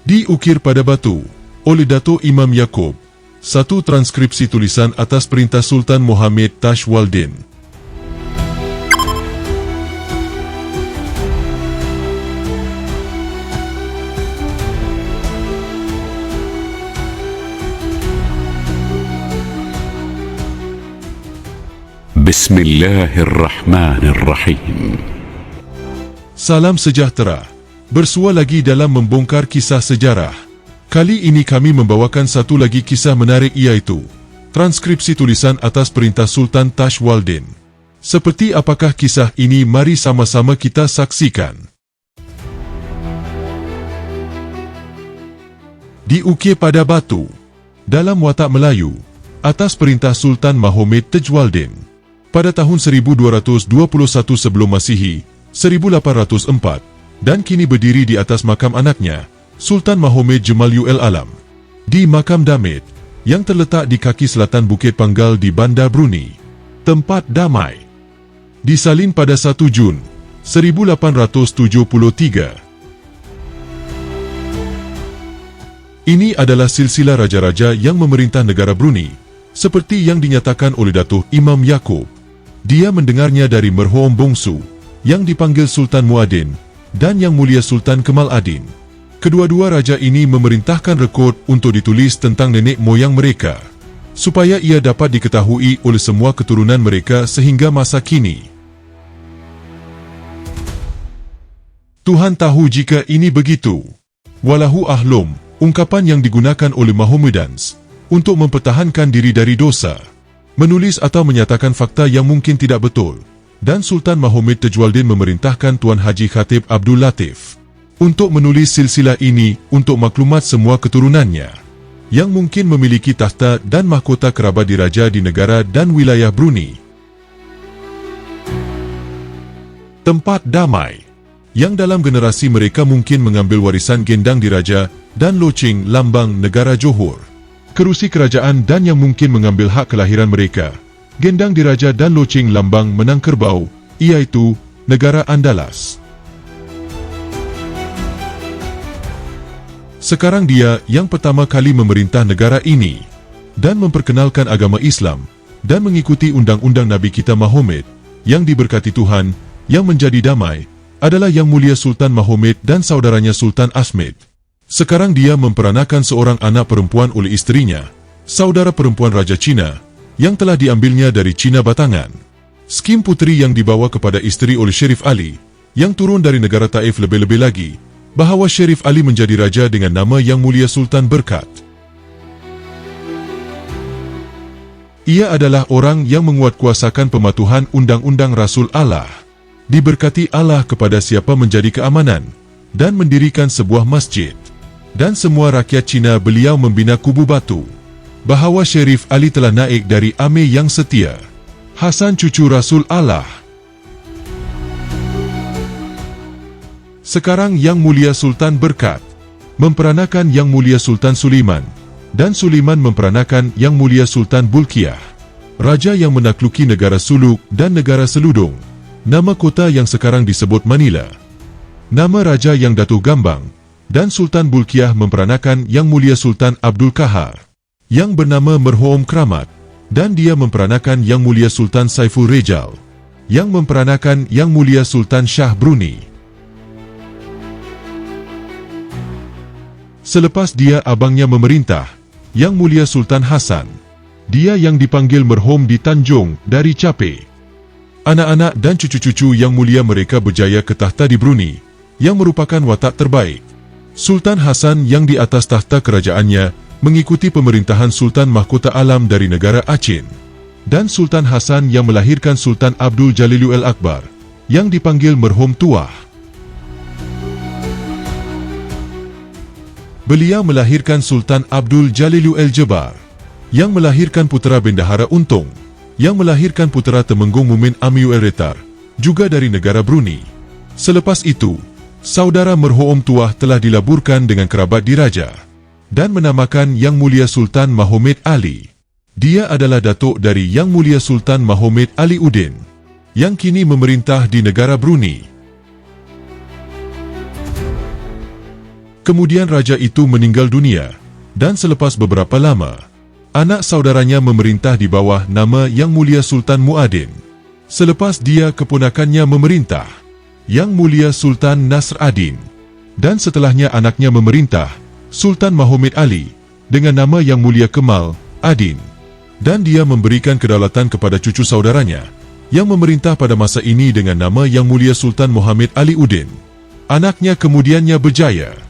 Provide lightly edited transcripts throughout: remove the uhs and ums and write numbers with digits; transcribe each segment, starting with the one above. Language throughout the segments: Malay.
Diukir pada batu oleh Dato' Imam Yaakob. Satu transkripsi tulisan atas perintah Sultan Mohammed Tashwaldin. Bismillahirrahmanirrahim. Salam sejahtera. Bersua lagi dalam membongkar kisah sejarah. Kali ini kami membawakan satu lagi kisah menarik, iaitu transkripsi tulisan atas perintah Sultan Tashwaldin. Seperti apakah kisah ini? Mari sama-sama kita saksikan. Diukir pada batu dalam watak Melayu atas perintah Sultan Mohammed Tashwaldin pada tahun 1221 sebelum Masihi, 1804, dan kini berdiri di atas makam anaknya, Sultan Mohammed Jemaluddin Alam, di Makam Damit, yang terletak di kaki selatan Bukit Panggal di Bandar Brunei, tempat damai. Disalin pada 1 Jun 1873. Ini adalah silsilah raja-raja yang memerintah negara Brunei, seperti yang dinyatakan oleh Dato' Imam Yaakob. Dia mendengarnya dari merhum bongsu, yang dipanggil Sultan Muad'Din, dan Yang Mulia Sultan Kemal Adin. Kedua-dua raja ini memerintahkan rekod untuk ditulis tentang nenek moyang mereka, supaya ia dapat diketahui oleh semua keturunan mereka sehingga masa kini. Tuhan tahu jika ini begitu. Wallahu a'lam, ungkapan yang digunakan oleh Mohammedans untuk mempertahankan diri dari dosa, menulis atau menyatakan fakta yang mungkin tidak betul, dan Sultan Mohammed Tashwaldin memerintahkan Tuan Haji Khatib Abdul Latif untuk menulis silsilah ini untuk maklumat semua keturunannya yang mungkin memiliki takhta dan mahkota kerabat diraja di negara dan wilayah Brunei. Tempat damai, yang dalam generasi mereka mungkin mengambil warisan gendang diraja dan loceng lambang negara Johor, kerusi kerajaan, dan yang mungkin mengambil hak kelahiran mereka, gendang diraja dan loceng lambang menang kerbau, iaitu negara Andalas. Sekarang dia yang pertama kali memerintah negara ini dan memperkenalkan agama Islam dan mengikuti undang-undang Nabi kita Muhammad yang diberkati Tuhan, yang menjadi damai, adalah Yang Mulia Sultan Mohammed dan saudaranya Sultan Ahmed. Sekarang dia memperanakan seorang anak perempuan oleh isterinya, saudara perempuan Raja Cina, yang telah diambilnya dari Cina Batangan. Skim puteri yang dibawa kepada isteri oleh Sherif Ali, yang turun dari negara Taif. Lebih-lebih lagi, bahawa Sherif Ali menjadi raja dengan nama Yang Mulia Sultan Berkat. Ia adalah orang yang menguatkuasakan pematuhan undang-undang Rasul Allah. Diberkati Allah kepada siapa menjadi keamanan dan mendirikan sebuah masjid. Dan semua rakyat Cina beliau membina kubu batu. Bahawa Sherif Ali telah naik dari Amir yang setia, Hasan cucu Rasul Allah. Sekarang Yang Mulia Sultan Berkat memperanakan Yang Mulia Sultan Suleiman, dan Suleiman memperanakan Yang Mulia Sultan Bulkiah, raja yang menakluki negara Suluk dan negara Seludong, nama kota yang sekarang disebut Manila. Nama raja yang Datuk Gambang, dan Sultan Bulkiah memperanakan Yang Mulia Sultan Abdul Kahar, yang bernama Merhum Kramat, dan dia memperanakan Yang Mulia Sultan Saiful Rejal, yang memperanakan Yang Mulia Sultan Shah Brunei. Selepas dia, abangnya memerintah, Yang Mulia Sultan Hasan, dia yang dipanggil merhum di Tanjung dari Cape. Anak-anak dan cucu-cucu Yang Mulia mereka berjaya ke takhta di Brunei, yang merupakan watak terbaik. Sultan Hasan yang di atas takhta kerajaannya mengikuti pemerintahan Sultan Mahkota Alam dari negara Achin, dan Sultan Hasan yang melahirkan Sultan Abdul Jaliluddin Akbar, yang dipanggil merhum Tuah. Beliau melahirkan Sultan Abdul Jaliluddin Jabbar, yang melahirkan putera Bendahara Untung, yang melahirkan putera Temenggung Mumin Amiul Retar, juga dari negara Brunei. Selepas itu, saudara merhum Tuah telah dilaburkan dengan kerabat diraja dan menamakan Yang Mulia Sultan Mohammed Ali. Dia adalah datuk dari Yang Mulia Sultan Mohammed Ali Udin, yang kini memerintah di negara Brunei. Kemudian raja itu meninggal dunia, dan selepas beberapa lama, anak saudaranya memerintah di bawah nama Yang Mulia Sultan Muadin. Selepas dia, keponakannya memerintah, Yang Mulia Sultan Nasr ad-Din. Dan setelahnya anaknya memerintah, Sultan Mahomed Ali, dengan nama Yang Mulia Kemal ad-Din. Dan dia memberikan kedaulatan kepada cucu saudaranya, yang memerintah pada masa ini dengan nama Yang Mulia Sultan Muhammad Ali Udin. Anaknya kemudiannya berjaya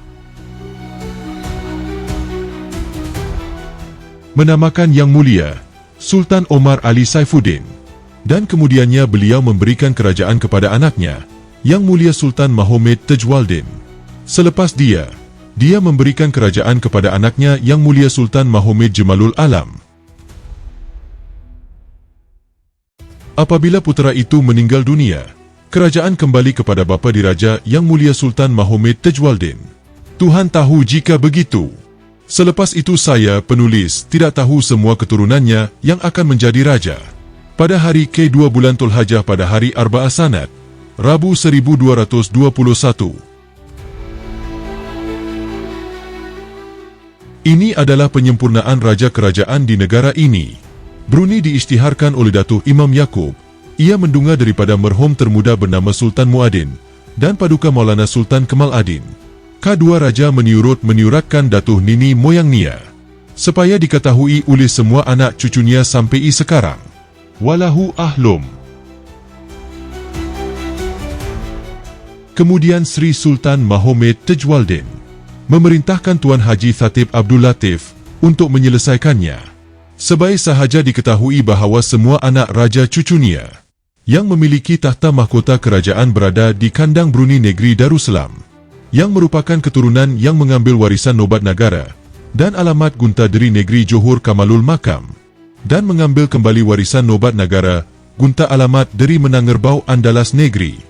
menamakan Yang Mulia Sultan Omar Ali Saifuddin, dan kemudiannya beliau memberikan kerajaan kepada anaknya, Yang Mulia Sultan Mahomed Tajwaldin. Selepas dia memberikan kerajaan kepada anaknya, Yang Mulia Sultan Mahomed Jamalul Alam. Apabila putera itu meninggal dunia, kerajaan kembali kepada bapa diraja, Yang Mulia Sultan Mahomed Tajwaldin. Tuhan tahu jika begitu. Selepas itu saya, penulis, tidak tahu semua keturunannya yang akan menjadi raja. Pada hari ke-2 bulan Dhul-Hajjah pada hari Arba'ah Sanad, Rabu 1221. Ini adalah penyempurnaan raja kerajaan di negara ini. Brunei diisytiharkan oleh Datuk Imam Yaakob. Ia mendengar daripada merhum termuda bernama Sultan Muadin dan Paduka Maulana Sultan Kemal ad-Din. Kedua raja menyuratkan Datuk Nini moyang Nia, supaya diketahui oleh semua anak cucunya sampai sekarang. Walahu ahlum. Kemudian Sri Sultan Mahomed Tajwaldin memerintahkan Tuan Haji Thatib Abdul Latif untuk menyelesaikannya. Sebaik sahaja diketahui bahawa semua anak raja cucunya yang memiliki tahta mahkota kerajaan berada di kandang Brunei Negeri Darussalam, yang merupakan keturunan yang mengambil warisan Nobat Negara dan alamat Gunta Deri Negeri Johor Kamalul Makam, dan mengambil kembali warisan Nobat Negara Gunta Alamat Deri Menangerbau Andalas Negeri.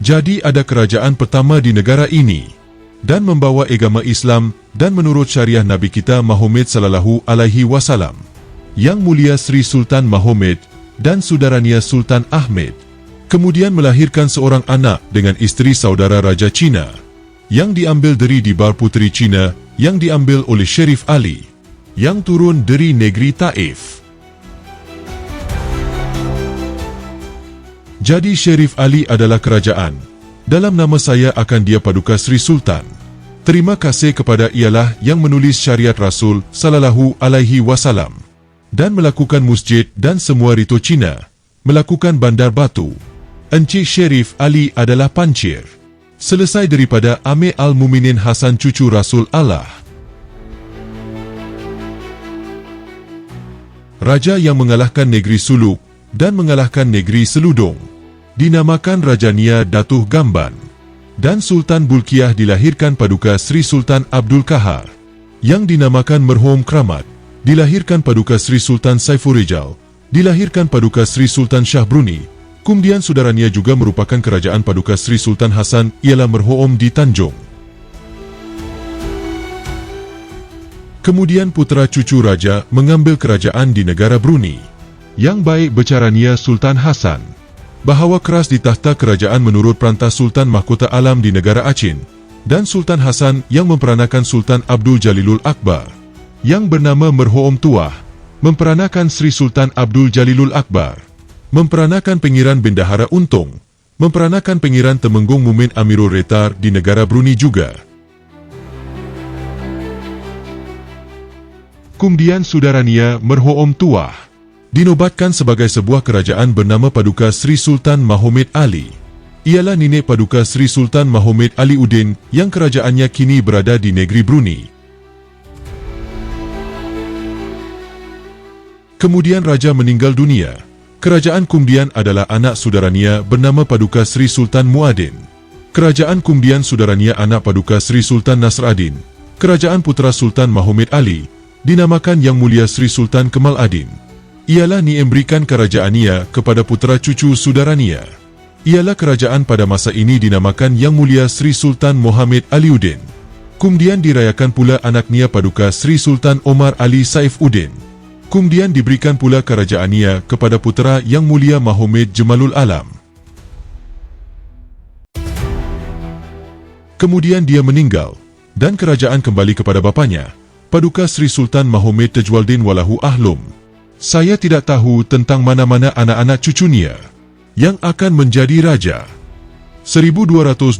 Jadi ada kerajaan pertama di negara ini dan membawa agama Islam dan menurut syariah Nabi kita Muhammad sallallahu alaihi wasallam, Yang Mulia Sri Sultan Mahomed dan saudaranya Sultan Ahmed. Kemudian melahirkan seorang anak dengan isteri saudara Raja Cina, yang diambil dari Dibar Puteri Cina, yang diambil oleh Sherif Ali, yang turun dari negeri Taif. Jadi Sherif Ali adalah kerajaan. Dalam nama saya akan dia Paduka Sri Sultan. Terima kasih kepada ialah yang menulis syariat Rasul sallallahu alaihi wasallam dan melakukan masjid dan semua rito Cina, melakukan bandar batu. Encik Sherif Ali adalah pancir. Selesai daripada Amir Al-Muminin Hasan cucu Rasul Allah. Raja yang mengalahkan negeri Suluk dan mengalahkan negeri Seludong dinamakan Raja Nia Datuh Gamban. Dan Sultan Bulkiah dilahirkan Paduka Sri Sultan Abdul Kahar, yang dinamakan Merhum Kramat. Dilahirkan Paduka Sri Sultan Saiful Rijal. Dilahirkan Paduka Sri Sultan Shah Brunei. Kemudian saudaranya juga merupakan kerajaan Paduka Sri Sultan Hasan ialah merhum di Tanjung. Kemudian putera cucu raja mengambil kerajaan di negara Brunei. Yang baik bercaranya Sultan Hasan, bahawa keras di tahta kerajaan menurut perantah Sultan Mahkota Alam di negara Achin, dan Sultan Hasan yang memperanakan Sultan Abdul Jalilul Akbar, yang bernama merhum Tuah, memperanakan Sri Sultan Abdul Jalilul Akbar, memperanakan Pengiran Bendahara Untung, memperanakan Pengiran Temenggung Mumin Amirul Retar di negara Brunei juga. Kemudian saudaranya merhum Tuah dinobatkan sebagai sebuah kerajaan bernama Paduka Sri Sultan Mahomed Ali. Ialah nenek Paduka Sri Sultan Mahomed Ali Udin yang kerajaannya kini berada di negeri Brunei. Kemudian raja meninggal dunia. Kerajaan kemudian adalah anak saudaranya bernama Paduka Sri Sultan Muadin. Kerajaan kemudian saudaranya anak Paduka Sri Sultan Nasr ad-Din. Kerajaan putera Sultan Mahomed Ali dinamakan Yang Mulia Sri Sultan Kemal ad-Din. Ialah memberikan kerajaannya kepada putera cucu saudaranya. Ialah kerajaan pada masa ini dinamakan Yang Mulia Sri Sultan Muhammad Ali Udin. Kemudian dirayakan pula anaknya Paduka Sri Sultan Omar Ali Saif Udin. Kemudian diberikan pula kerajaannya kepada putera Yang Mulia Mahomed Jamalul Alam. Kemudian dia meninggal, dan kerajaan kembali kepada bapanya, Paduka Sri Sultan Mahomed Tajwaldin Walahu Ahlum. Saya tidak tahu tentang mana-mana anak-anak cucunya yang akan menjadi raja. 1221,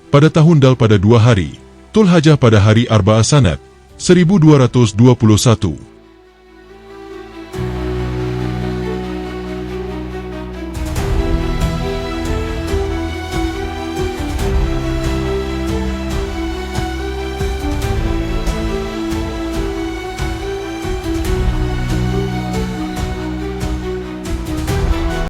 pada tahun Dal pada 2 hari, Dhul Hajjah pada hari Arba'ah Sanat, 1221.